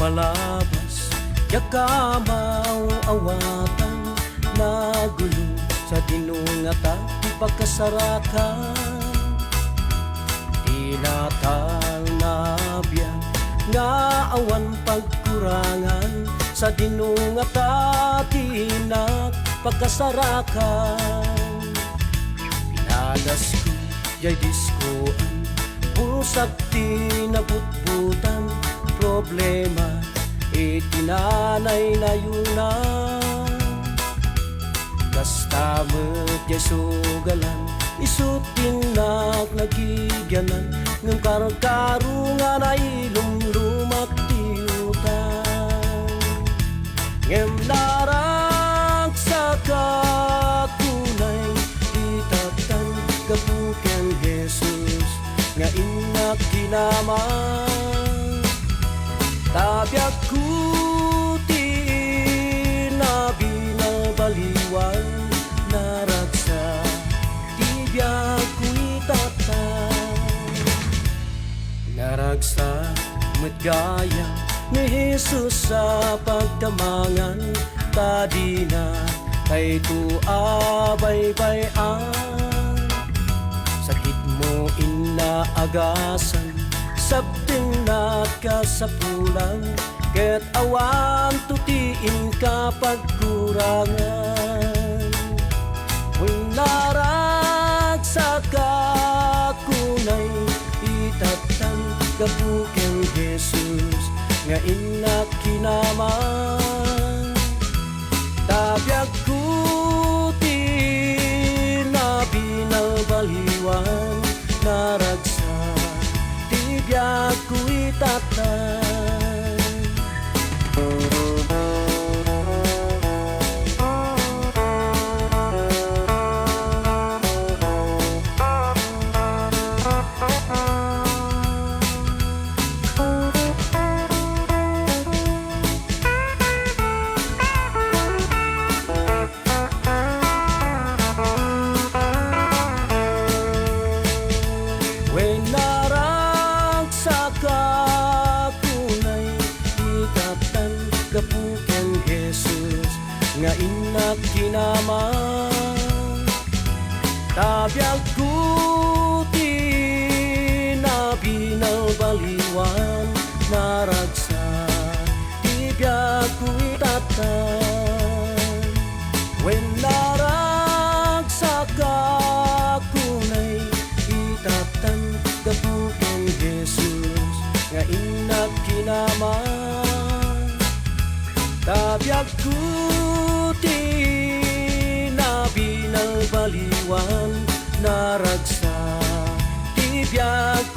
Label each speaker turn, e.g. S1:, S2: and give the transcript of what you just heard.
S1: palabas, yakamaw awatan, nagulo sa dinungatan, pagkasarakan. Tinatal na biyan, nga awan pagkurangan, sa dinungatan, tinak pagkasarakan. Pinalas ko, jay diskoan, pulsak tinabutbutan, problema itinanay na yunan. Kasta jay sugalan, isutin nagigyanan, ng karungan ay lumlumak tiutan. Ngem narang sa katunay, itatan kabuken Jesus, nga inak kinamang. Tabyak kuti na binabaliwan, naraksa tibyak kuitatan. Naragsa matgaya ni Jesus sa pagdamangan, tadina kay tuabay-bayan. Sakit mo inaagasan, sabting nakasapulan, ket awan tutiin ka pagkurangan. Winaragsa ka kunay, itatan kabuken Jesus, nga inak kinamang. Tabyak kuti na binalbaliwan, naragsa tibyak kuitatan. Kabuken Jesus, nga inak kinamang. Tabyak kuti na binalbaliwan, naragsa tibyak kuitatan. When naragsa ka kunay, itatan kabuken Jesus, nga inak kinamang. Tabyak kuti na binalbaliwan, naragsa tibyak